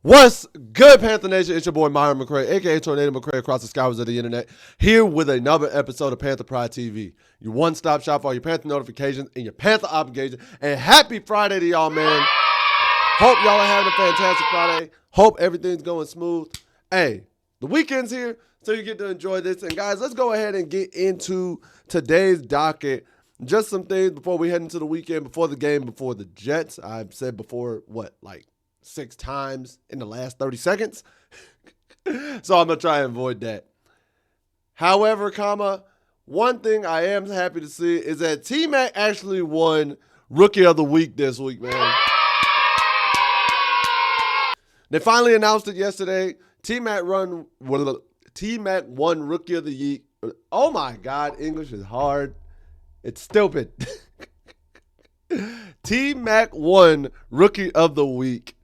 What's good, Panther Nation? It's your boy Myron McRae, aka Tornado McRae, across the skyways of the internet, here with another episode of Panther Pride TV, your one-stop shop for all your Panther notifications and your Panther obligations. And happy Friday to y'all, man. Hope y'all are having a fantastic Friday. Hope everything's going smooth. Hey, the weekend's here, so you get to enjoy this. And guys, let's go ahead and get into today's docket. Just some things before we head into the weekend, before the game, before the Jets. I've said before, 6 times in the last 30 seconds. So I'm going to try and avoid that. However, one thing I am happy to see is that T-Mac actually won Rookie of the Week this week, man. They finally announced it yesterday. T-Mac won Rookie of the Week. Oh my God, English is hard. It's stupid. T-Mac won Rookie of the Week.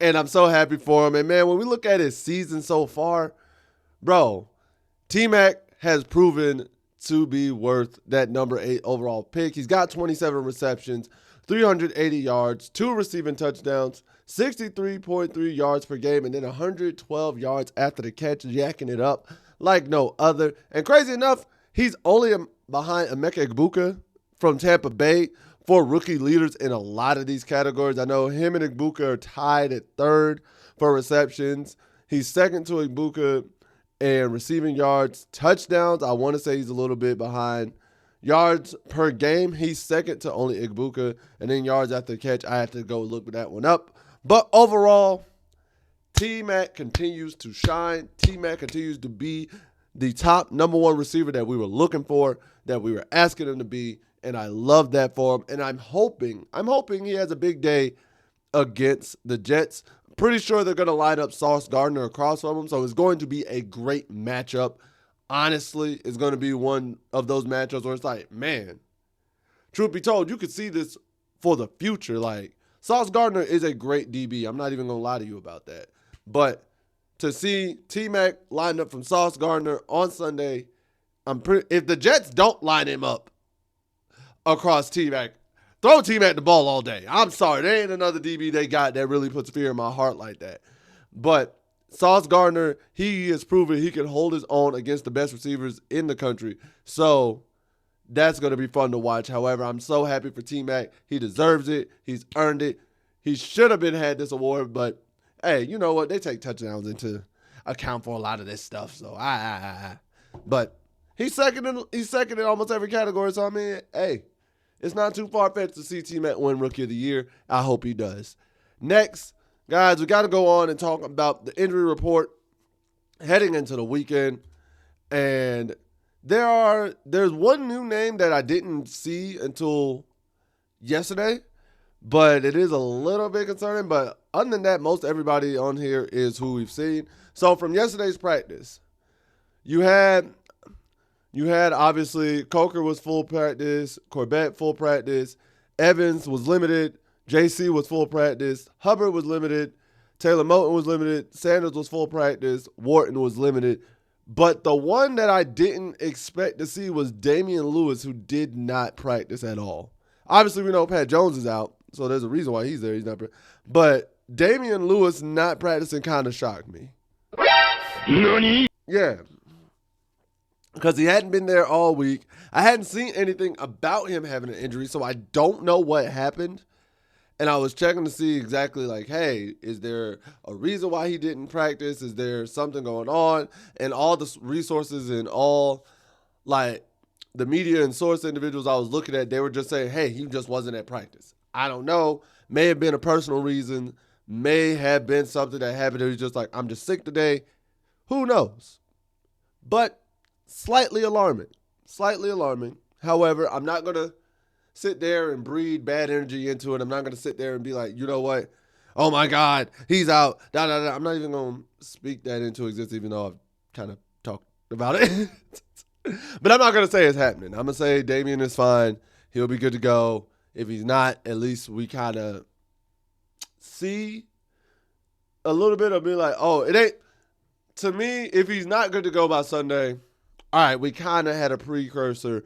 And I'm so happy for him. And, man, when we look at his season so far, bro, T-Mac has proven to be worth that number 8 overall pick. He's got 27 receptions, 380 yards, 2 receiving touchdowns, 63.3 yards per game, and then 112 yards after the catch, yakking it up like no other. And crazy enough, he's only behind Emeka Egbuka from Tampa Bay for rookie leaders in a lot of these categories. I know him and Egbuka are tied at 3rd for receptions. He's second to Egbuka in receiving yards. Touchdowns, I want to say he's a little bit behind. Yards per game, he's second to only Egbuka. And then yards after the catch, I have to go look that one up. But overall, T-Mac continues to shine. T-Mac continues to be the top number 1 receiver that we were looking for, that we were asking him to be. And I love that for him. And I'm hoping he has a big day against the Jets. Pretty sure they're going to line up Sauce Gardner across from him. So it's going to be a great matchup. Honestly, it's going to be one of those matchups where it's like, man, truth be told, you could see this for the future. Like, Sauce Gardner is a great DB. I'm not even going to lie to you about that. But to see T-Mac lined up from Sauce Gardner on Sunday, if the Jets don't line him up across T-Mac, throw T-Mac the ball all day. I'm sorry, there ain't another DB they got that really puts fear in my heart like that. But Sauce Gardner, he has proven he can hold his own against the best receivers in the country. So that's going to be fun to watch. However, I'm so happy for T-Mac. He deserves it. He's earned it. He should have had this award, but hey, you know what? They take touchdowns into account for a lot of this stuff. So but he's second in almost every category. So I mean, hey, it's not too far-fetched to see T-Mac win Rookie of the Year. I hope he does. Next, guys, we got to go on and talk about the injury report heading into the weekend. And there's one new name that I didn't see until yesterday, but it is a little bit concerning. But other than that, most everybody on here is who we've seen. So from yesterday's practice, you had obviously Coker was full practice, Corbett full practice, Evans was limited, JC was full practice, Hubbard was limited, Taylor Moton was limited, Sanders was full practice, Wharton was limited. But the one that I didn't expect to see was Damian Lewis, who did not practice at all. Obviously, we know Pat Jones is out, so there's a reason why he's there. He's not, but Damian Lewis not practicing kind of shocked me. Nani? Yeah. Because he hadn't been there all week. I hadn't seen anything about him having an injury, so I don't know what happened. And I was checking to see exactly like, hey, is there a reason why he didn't practice? Is there something going on? And all the resources and all like the media and source individuals I was looking at, they were just saying, hey, he just wasn't at practice. I don't know. May have been a personal reason. May have been something that happened. He was just like, I'm just sick today. Who knows? But slightly alarming. However, I'm not going to sit there and breathe bad energy into it. I'm not going to sit there and be like, you know what? Oh, my God, he's out. I'm not even going to speak that into existence, even though I've kind of talked about it. But I'm not going to say it's happening. I'm going to say Damian is fine. He'll be good to go. If he's not, at least we kind of see a little bit of being like, oh, it ain't. To me, if he's not good to go by Sunday, all right, we kind of had a precursor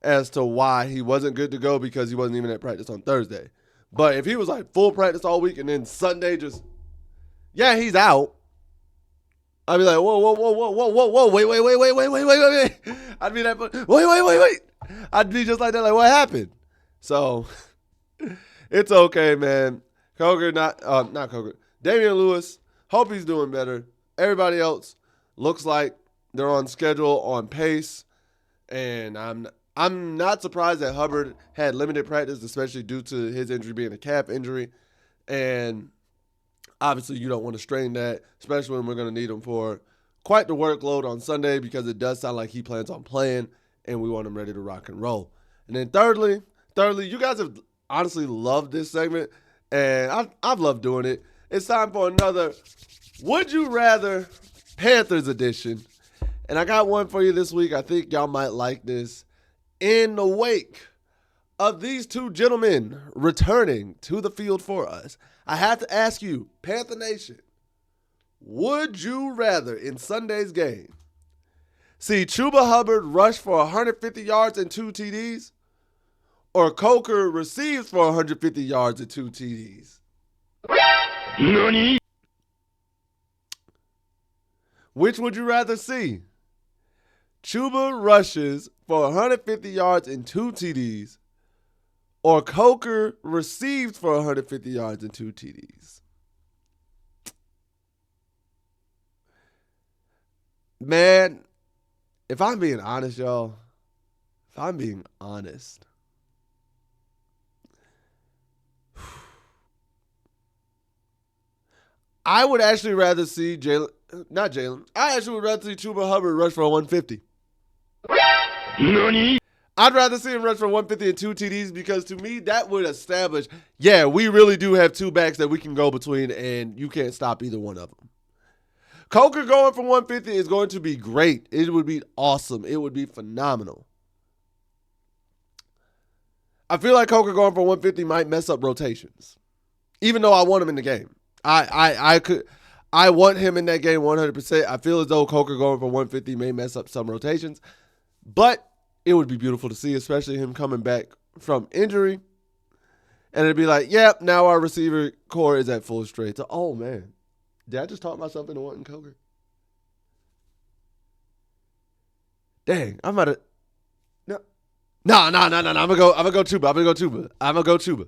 as to why he wasn't good to go because he wasn't even at practice on Thursday. But if he was like full practice all week and then Sunday just Yeah, he's out. I'd be like, whoa, wait. I'd be like, wait. I'd be just like that, like, what happened? So, it's okay, man. Not Coker. Damian Lewis, hope he's doing better. Everybody else looks like they're on schedule, on pace. And I'm not surprised that Hubbard had limited practice, especially due to his injury being a calf injury. And obviously you don't want to strain that, especially when we're going to need him for quite the workload on Sunday, because it does sound like he plans on playing and we want him ready to rock and roll. And then thirdly, you guys have honestly loved this segment, and I've loved doing it. It's time for another Would You Rather Panthers edition. And I got one for you this week. I think y'all might like this. In the wake of these two gentlemen returning to the field for us, I have to ask you, Panther Nation, would you rather in Sunday's game see Chuba Hubbard rush for 150 yards and 2 TDs, or Coker receives for 150 yards and 2 TDs? Nani? Which would you rather see? Chuba rushes for 150 yards and 2 TDs, or Coker receives for 150 yards and 2 TDs? Man, if I'm being honest, y'all, I would actually rather see I actually would rather see Chuba Hubbard rush for 150. Nani? I'd rather see him rush for 150 and 2 TDs, because to me that would establish, yeah, we really do have two backs that we can go between and you can't stop either one of them. Coker going for 150 is going to be great. It would be awesome. It would be phenomenal. I feel like Coker going for 150 might mess up rotations, even though I want him in the game. I want him in that game 100%. I feel as though Coker going for 150 may mess up some rotations, but it would be beautiful to see, especially him coming back from injury. And it'd be like, yep, now our receiver core is at full strength. So, oh, man. Did I just talk myself into wanting Coker? Dang, I'm about to. No. I'm gonna go Chuba.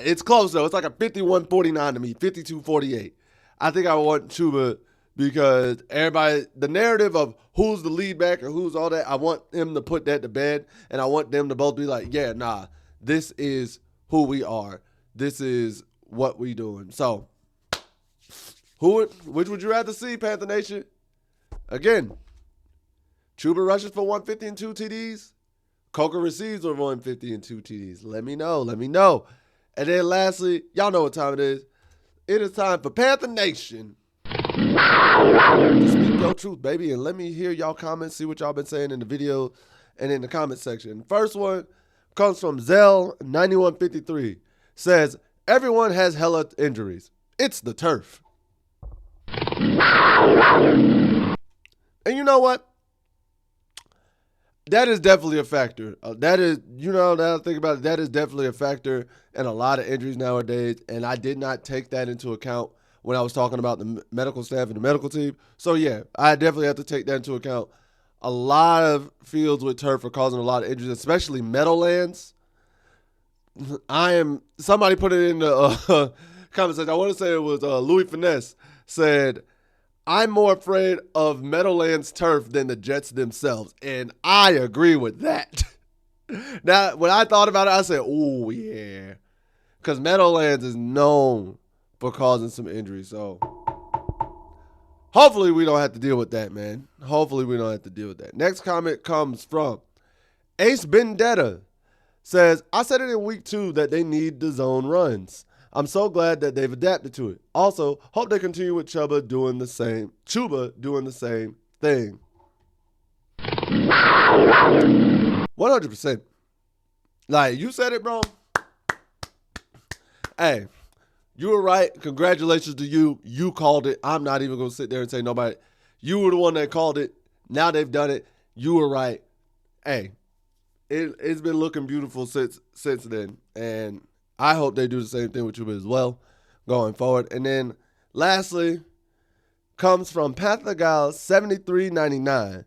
It's close though. It's like a 51-49 to me, 52-48. I think I want Chuba because everybody, the narrative of who's the lead back or who's all that, I want him to put that to bed, and I want them to both be like, yeah, nah, this is who we are. This is what we doing. So, which would you rather see, Panther Nation? Again, Chuba rushes for 150 and 2 TDs. Coker receives for 150 and 2 TDs. Let me know. And then lastly, y'all know what time it is. It is time for Panther Nation to speak your truth, baby. And let me hear y'all comments, see what y'all been saying in the video and in the comment section. First one comes from Zell9153. Says, everyone has hella injuries. It's the turf. And you know what? That is definitely a factor. That is, now I think about it, that is definitely a factor in a lot of injuries nowadays. And I did not take that into account when I was talking about the medical staff and the medical team. So, yeah, I definitely have to take that into account. A lot of fields with turf are causing a lot of injuries, especially Meadowlands. Somebody put it in the comment section. I want to say it was Louis Finesse said, I'm more afraid of Meadowlands turf than the Jets themselves. And I agree with that. Now, when I thought about it, I said, oh, yeah. Because Meadowlands is known for causing some injuries. So, hopefully we don't have to deal with that, man. Next comment comes from Ace Vendetta. Says, I said it in week 2 that they need the zone runs. I'm so glad that they've adapted to it. Also, hope they continue with Chuba doing the same thing. 100%. Like, you said it, bro. Hey, you were right. Congratulations to you. You called it. I'm not even going to sit there and say nobody. You were the one that called it. Now they've done it. You were right. Hey, it's been looking beautiful since then. And I hope they do the same thing with you as well going forward. And then Lastly, comes from Pathagal 7399.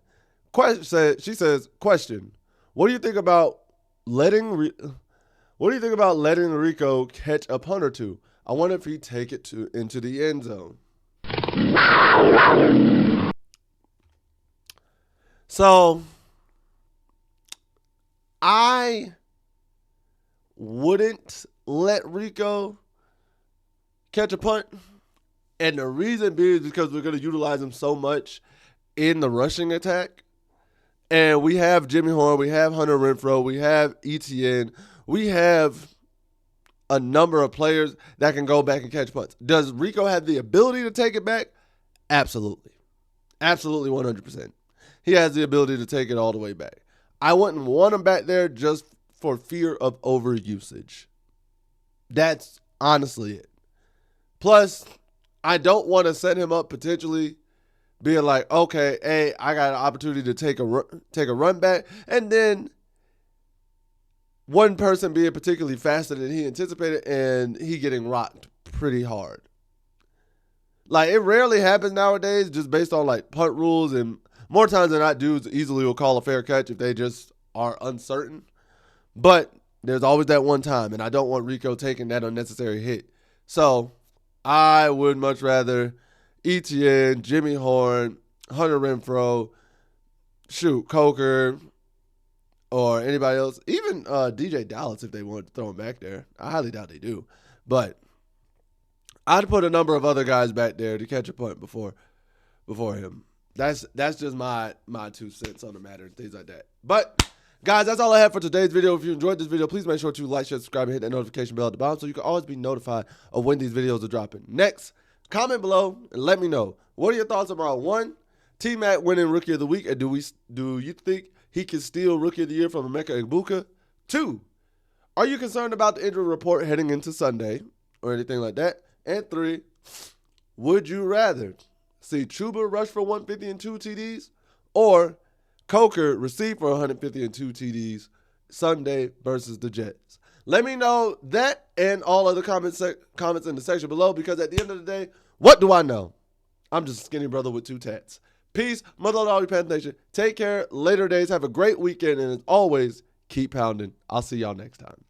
She says, question: What do you think about letting Rico catch a punt or two? I wonder if he'd take it into the end zone. So I wouldn't let Rico catch a punt. And the reason being is because we're going to utilize him so much in the rushing attack. And we have Jimmy Horn, we have Hunter Renfrow, we have ETN, we have a number of players that can go back and catch punts. Does Rico have the ability to take it back? Absolutely. Absolutely 100%. He has the ability to take it all the way back. I wouldn't want him back there just for fear of overusage. That's honestly it. Plus, I don't want to set him up potentially being like, okay, hey, I got an opportunity to take a run back, and then one person being particularly faster than he anticipated and he getting rocked pretty hard. Like, it rarely happens nowadays just based on like punt rules, and more times than not, dudes easily will call a fair catch if they just are uncertain. But there's always that one time, and I don't want Rico taking that unnecessary hit. So I would much rather ETN, Jimmy Horn, Hunter Renfrow, Coker, or anybody else. Even DJ Dallas if they want to throw him back there. I highly doubt they do. But I'd put a number of other guys back there to catch a punt before him. That's just my 2 cents on the matter and things like that. But guys, that's all I have for today's video. If you enjoyed this video, please make sure to like, share, subscribe, and hit that notification bell at the bottom so you can always be notified of when these videos are dropping. Next, comment below and let me know, what are your thoughts about 1, T-Mac winning Rookie of the Week, and do you think he can steal Rookie of the Year from Emeka Egbuka? 2, are you concerned about the injury report heading into Sunday or anything like that? And 3, would you rather see Chuba rush for 150 and 2 TDs or Coker receive for 150 and 2 TDs Sunday versus the Jets? Let me know that and all other comments in the section below, because at the end of the day, what do I know? I'm just a skinny brother with 2 tats. Peace. Mother of all Panthers Nation. Take care. Later days. Have a great weekend. And as always, keep pounding. I'll see y'all next time.